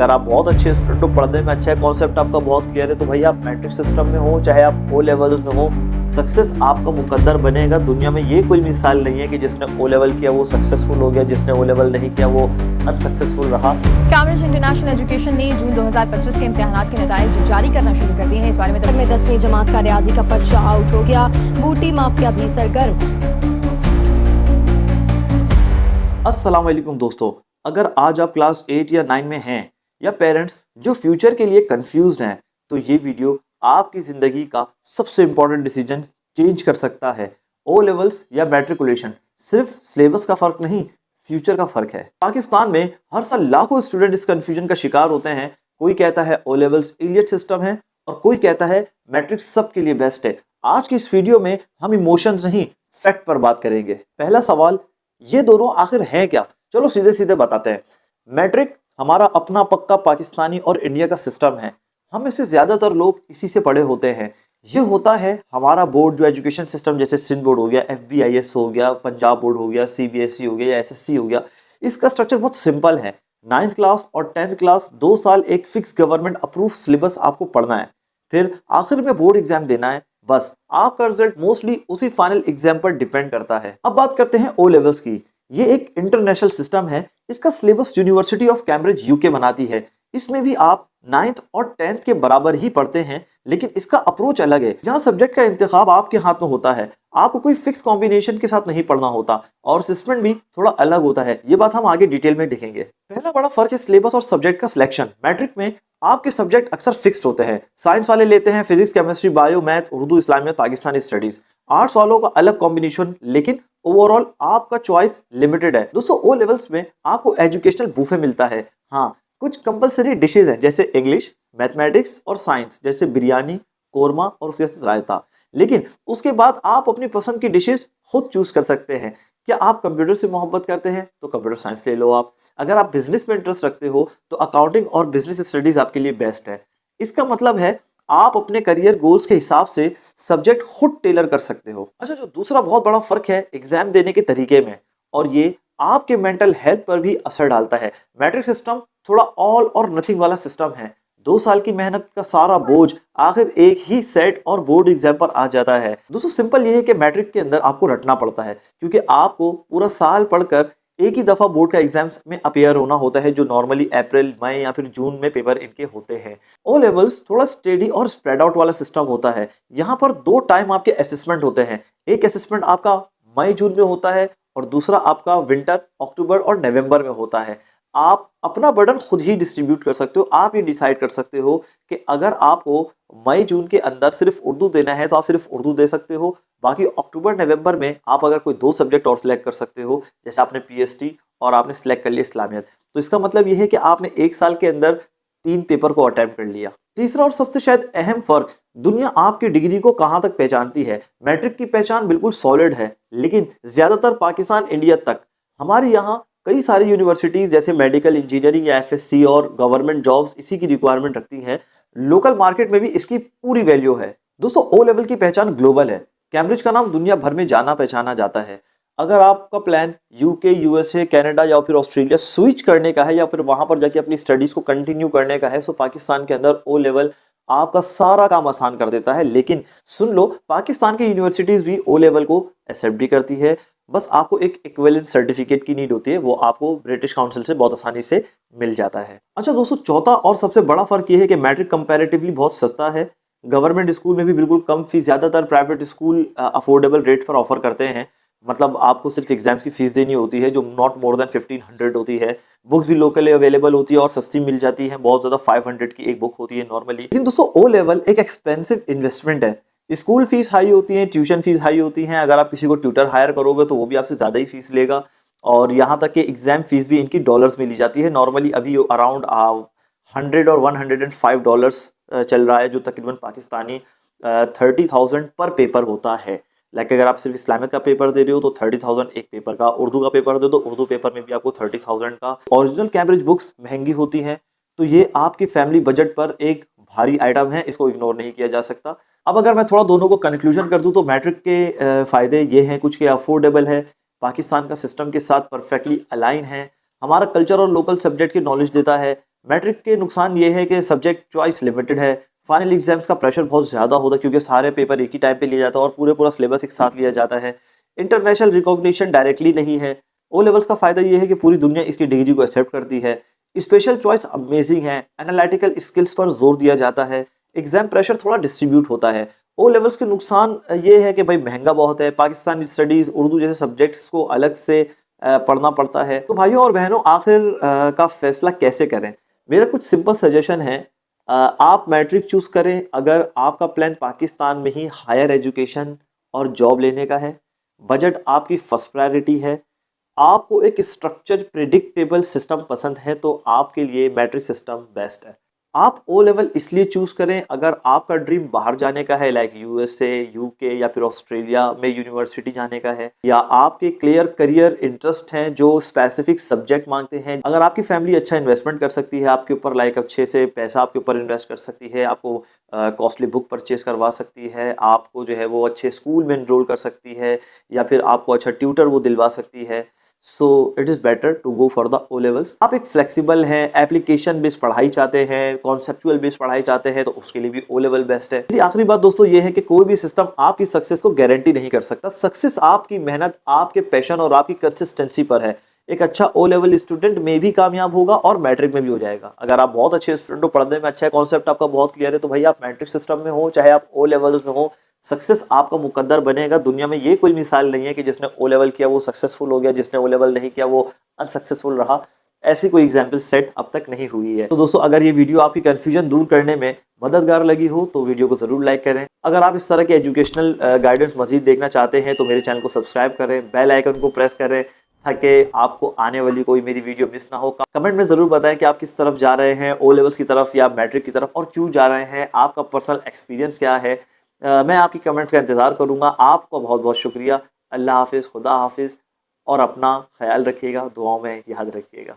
अगर आप बहुत अच्छे स्टूडेंट हो, पढ़ने में अच्छा है, कॉन्सेप्ट आपका बहुत क्लियर है, तो भाई आप मैट्रिक सिस्टम में हो चाहे आप ओ लेवल्स में हो, सक्सेस आपका मुकद्दर बनेगा। दुनिया में ये कोई मिसाल नहीं है कि जिसने ओ लेवल किया वो सक्सेसफुल हो गया, जिसने ओ लेवल नहीं किया वो अनसक्सेसफुल रहा। कैम्ब्रिज इंटरनेशनल एजुकेशन ने जून 2025 के इम्तिहानात के नताइज जारी करना शुरू कर दिए हैं। इस बारे में 10वीं जमात का रियाजी का पर्चा आउट हो गया, बूटी माफिया भी सरगर्म। अस्सलाम वालेकुम दोस्तों, अगर आज आप क्लास 8 या 9 में हैं या पेरेंट्स जो फ्यूचर के लिए कंफ्यूज्ड हैं, तो ये वीडियो आपकी ज़िंदगी का सबसे इम्पोर्टेंट डिसीजन चेंज कर सकता है। ओ लेवल्स या मैट्रिकुलेशन सिर्फ सिलेबस का फ़र्क नहीं, फ्यूचर का फ़र्क है। पाकिस्तान में हर साल लाखों स्टूडेंट इस कन्फ्यूजन का शिकार होते हैं। कोई कहता है ओ लेवल्स इलियट सिस्टम है और कोई कहता है मैट्रिक सबके लिए बेस्ट है। आज की इस वीडियो में हम इमोशंस नहीं, फैक्ट पर बात करेंगे। पहला सवाल, ये दोनों आखिर हैं क्या? चलो सीधे सीधे बताते हैं। मैट्रिक हमारा अपना पक्का पाकिस्तानी और इंडिया का सिस्टम है। हम में से ज़्यादातर लोग इसी से पढ़े होते हैं। ये होता है हमारा बोर्ड, जो एजुकेशन सिस्टम जैसे सिंध बोर्ड हो गया, FBIS हो गया, पंजाब बोर्ड हो गया, CBSE हो गया या SSC हो गया। इसका स्ट्रक्चर बहुत सिंपल है। 9th क्लास और 10th क्लास 2 साल एक फिक्स गवर्नमेंट अप्रूव सिलेबस आपको पढ़ना है, फिर आखिर में बोर्ड एग्जाम देना है। बस आपका रिजल्ट मोस्टली उसी फाइनल एग्जाम पर डिपेंड करता है। अब बात करते हैं ओ लेवल्स की। ये एक इंटरनेशनल सिस्टम है। इसका syllabus university of Cambridge UK बनाती है। इसमें भी आप 9th और 10th के बराबर ही पढ़ते हैं, लेकिन इसका अप्रोच अलग है। जहाँ सब्जेक्ट का इंतखाब आपके हाथ में होता है, आपको कोई फिक्स कॉम्बिनेशन के साथ नहीं पढ़ना होता और असेसमेंट भी थोड़ा अलग होता है। ये बात हम आगे डिटेल में देखेंगे। पहला बड़ा फर्क है सिलेबस और सब्जेक्ट का सिलेक्शन। मैट्रिक में आपके सब्जेक्ट अक्सर फिक्स्ड होते हैं। साइंस वाले लेते हैं physics, chemistry, bio, math, Urdu, इस्लामियत, पाकिस्तानी स्टडीज। आर्ट्स वालों का अलग कॉम्बिनेशन, लेकिन ओवरऑल आपका चॉइस लिमिटेड है। दोस्तों, ओ लेवल्स में आपको एजुकेशनल बुफे मिलता है। हाँ, कुछ कंपलसरी डिशेज हैं जैसे इंग्लिश, मैथमेटिक्स और साइंस, जैसे बिरयानी, कोरमा और उसके साथ रायता। लेकिन उसके बाद आप अपनी पसंद की डिशेज खुद चूज कर सकते हैं। क्या आप कंप्यूटर से मोहब्बत करते हैं तो कंप्यूटर साइंस ले लो आप। अगर आप बिजनेस में इंटरेस्ट रखते हो तो अकाउंटिंग और बिजनेस स्टडीज आपके लिए बेस्ट है। इसका मतलब है आप अपने करियर गोल्स के हिसाब से सब्जेक्ट खुद टेलर कर सकते हो। अच्छा, जो दूसरा बहुत बड़ा फर्क है एग्जाम देने के तरीके में, और ये आपके मेंटल हेल्थ पर भी असर डालता है। मैट्रिक सिस्टम थोड़ा ऑल और नथिंग वाला सिस्टम है। 2 साल की मेहनत का सारा बोझ आखिर एक ही सेट और बोर्ड एग्जाम पर आ जाता है। दोस्तों, सिंपल ये है कि मैट्रिक के अंदर आपको रटना पड़ता है, क्योंकि आपको पूरा साल पढ़कर एक ही दफा बोर्ड का एग्जाम्स में अपियर होना होता है, जो नॉर्मली अप्रैल, मई या फिर जून में पेपर इनके होते हैं। ओ लेवल्स थोड़ा स्टेडी और स्प्रेड आउट वाला सिस्टम होता है। यहाँ पर 2 टाइम आपके असेसमेंट होते हैं। एक असेसमेंट आपका मई जून में होता है और दूसरा आपका विंटर अक्टूबर और नवंबर में होता है। आप अपना बर्डन खुद ही डिस्ट्रीब्यूट कर सकते हो। आप ये डिसाइड कर सकते हो कि अगर आपको मई जून के अंदर सिर्फ उर्दू देना है तो आप सिर्फ उर्दू दे सकते हो। बाकी अक्टूबर नवंबर में आप अगर कोई 2 सब्जेक्ट और सिलेक्ट कर सकते हो, जैसे आपने PST और आपने सिलेक्ट कर लिया इस्लामियत, तो इसका मतलब ये है कि आपने 1 साल के अंदर 3 पेपर को अटेम्प्ट कर लिया। तीसरा और सबसे शायद अहम फर्क, दुनिया आपकी डिग्री को कहाँ तक पहचानती है। मैट्रिक की पहचान बिल्कुल सॉलिड है, लेकिन ज्यादातर पाकिस्तान, इंडिया तक। हमारे यहाँ कई सारी यूनिवर्सिटीज जैसे मेडिकल, इंजीनियरिंग या FSC और गवर्नमेंट जॉब्स इसी की रिक्वायरमेंट रखती हैं। लोकल मार्केट में भी इसकी पूरी वैल्यू है। दोस्तों, ओ लेवल की पहचान ग्लोबल है। कैम्ब्रिज का नाम दुनिया भर में जाना पहचाना जाता है। अगर आपका प्लान UK, USA, कनाडा या फिर ऑस्ट्रेलिया स्विच करने का है या फिर वहां पर जाके अपनी स्टडीज को कंटिन्यू करने का है, तो पाकिस्तान के अंदर ओ लेवल आपका सारा काम आसान कर देता है। लेकिन सुन लो, पाकिस्तान की यूनिवर्सिटीज भी ओ लेवल को एक्सेप्ट भी करती है। बस आपको एक इक्विवेलेंट सर्टिफिकेट की नीड होती है, वो आपको ब्रिटिश काउंसिल से बहुत आसानी से मिल जाता है। अच्छा दोस्तों, चौथा और सबसे बड़ा फर्क ये है कि मैट्रिक कंपैरेटिवली बहुत सस्ता है। गवर्नमेंट स्कूल में भी बिल्कुल कम फीस, ज्यादातर प्राइवेट स्कूल अफोर्डेबल रेट पर ऑफर करते हैं। मतलब आपको सिर्फ एग्जाम्स की फीस देनी होती है, जो नॉट मोर देन 1500 होती है। बुक्स भी लोकली अवेलेबल होती है और सस्ती मिल जाती है। बहुत ज्यादा 500 की एक बुक होती है नॉर्मली। लेकिन दोस्तों, ओ लेवल एक एक्सपेंसिव इन्वेस्टमेंट है। स्कूल फीस हाई होती है, ट्यूशन फीस हाई होती है। अगर आप किसी को ट्यूटर हायर करोगे तो वो भी आपसे ज़्यादा ही फीस लेगा। और यहाँ तक कि एग्जाम फीस भी इनकी डॉलर्स में ली जाती है। नॉर्मली अभी अराउंड 100 और 105 डॉलर्स चल रहा है, जो तकरीबन पाकिस्तानी 30,000 पर पेपर होता है। लाइक अगर आप सिर्फ इस्लामिक का पेपर दे रहे हो तो 30,000 एक पेपर का। उर्दू का पेपर दे दो, उर्दू पेपर में भी आपको 30,000 का। ओरिजिनल कैम्ब्रिज बुक्स महंगी होती हैं, तो ये आपकी फैमिली बजट पर एक भारी आइटम है, इसको इग्नोर नहीं किया जा सकता। अब अगर मैं थोड़ा दोनों को कंक्लूजन कर दूं तो मैट्रिक के फ़ायदे ये हैं कुछ के अफोर्डेबल है, पाकिस्तान का सिस्टम के साथ परफेक्टली अलाइन है, हमारा कल्चर और लोकल सब्जेक्ट की नॉलेज देता है, मैट्रिक के नुकसान ये है कि सब्जेक्ट चॉइस लिमिटेड है, फाइनल एग्जाम्स का प्रेशर बहुत ज़्यादा होता है क्योंकि सारे पेपर एक ही टाइम पे लिया जाता है और पूरा सिलेबस एक साथ लिया जाता है। इंटरनेशनल रिकॉग्निशन डायरेक्टली नहीं है। ओ लेवल्स का फ़ायदा ये है कि पूरी दुनिया इसकी डिग्री को एक्सेप्ट करती है। स्पेशल चॉइस अमेजिंग है, एनालिटिकल स्किल्स पर जोर दिया जाता है, एग्जाम प्रेशर थोड़ा डिस्ट्रीब्यूट होता है। ओ लेवल्स के नुकसान ये है कि भाई महंगा बहुत है, पाकिस्तानी स्टडीज़ उर्दू जैसे सब्जेक्ट्स को अलग से पढ़ना पड़ता है। तो भाइयों और बहनों, आखिर का फैसला कैसे करें? मेरा कुछ सिंपल सजेशन है। आप मैट्रिक चूज़ करें अगर आपका प्लान पाकिस्तान में ही हायर एजुकेशन और जॉब लेने का है, बजट आपकी फर्स्ट प्रायोरिटी है, आपको एक स्ट्रक्चर प्रिडिक्टेबल सिस्टम पसंद है तो आपके लिए मैट्रिक सिस्टम बेस्ट है। आप ओ लेवल इसलिए चूज़ करें अगर आपका ड्रीम बाहर जाने का है, लाइक यूएसए, यूके या फिर ऑस्ट्रेलिया में यूनिवर्सिटी जाने का है, या आपके क्लियर करियर इंटरेस्ट हैं जो स्पेसिफिक सब्जेक्ट मांगते हैं। अगर आपकी फैमिली अच्छा इन्वेस्टमेंट कर सकती है आपके ऊपर, लाइक अच्छे से पैसा आपके ऊपर इन्वेस्ट कर सकती है, आपको कॉस्टली बुक परचेज करवा सकती है, आपको जो है वो अच्छे स्कूल में इनरोल कर सकती है, या फिर आपको अच्छा ट्यूटर वो दिलवा सकती है, so it is better to go for the O levels. आप एक फ्लेक्सिबल हैं, एप्लीकेशन बेस्ड पढ़ाई चाहते हैं, कॉन्सेप्चुअल बेस्ड पढ़ाई चाहते हैं तो उसके लिए भी ओ लेवल बेस्ट है। मेरी आखिरी बात दोस्तों ये है कि कोई भी सिस्टम आपकी सक्सेस को गारंटी नहीं कर सकता। सक्सेस आपकी मेहनत, आपके पैशन और आपकी कंसिस्टेंसी पर है। एक अच्छा ओ लेवल स्टूडेंट में भी कामयाब होगा और मैट्रिक में भी हो जाएगा। अगर आप बहुत अच्छे स्टूडेंट हो, पढ़ने में अच्छा है, कॉन्सेप्ट आपका बहुत क्लियर है, तो भाई आप मैट्रिक सिस्टम में हो चाहे आप ओ लेवल्स में हो, सक्सेस आपका मुकद्दर बनेगा। दुनिया में ये कोई मिसाल नहीं है कि जिसने ओ लेवल किया वो सक्सेसफुल हो गया, जिसने ओ लेवल नहीं किया वो अनसक्सेसफुल रहा। ऐसी कोई एग्जाम्पल सेट अब तक नहीं हुई है। तो दोस्तों, अगर ये वीडियो आपकी कंफ्यूजन दूर करने में मददगार लगी हो तो वीडियो को जरूर लाइक करें। अगर आप इस तरह के एजुकेशनल गाइडेंस मजीद देखना चाहते हैं तो मेरे चैनल को सब्सक्राइब करें, बेल आइकन को प्रेस करें ताकि आपको आने वाली कोई मेरी वीडियो मिस ना हो। कमेंट में ज़रूर बताएं कि आप किस तरफ जा रहे हैं, ओ लेवल्स की तरफ या मैट्रिक की तरफ, और क्यों जा रहे हैं, आपका पर्सनल एक्सपीरियंस क्या है। मैं आपकी कमेंट्स का इंतज़ार करूँगा। आपका बहुत बहुत शुक्रिया। अल्लाह हाफिज़, खुदा हाफिज़, और अपना ख्याल रखिएगा, दुआओं में याद रखिएगा।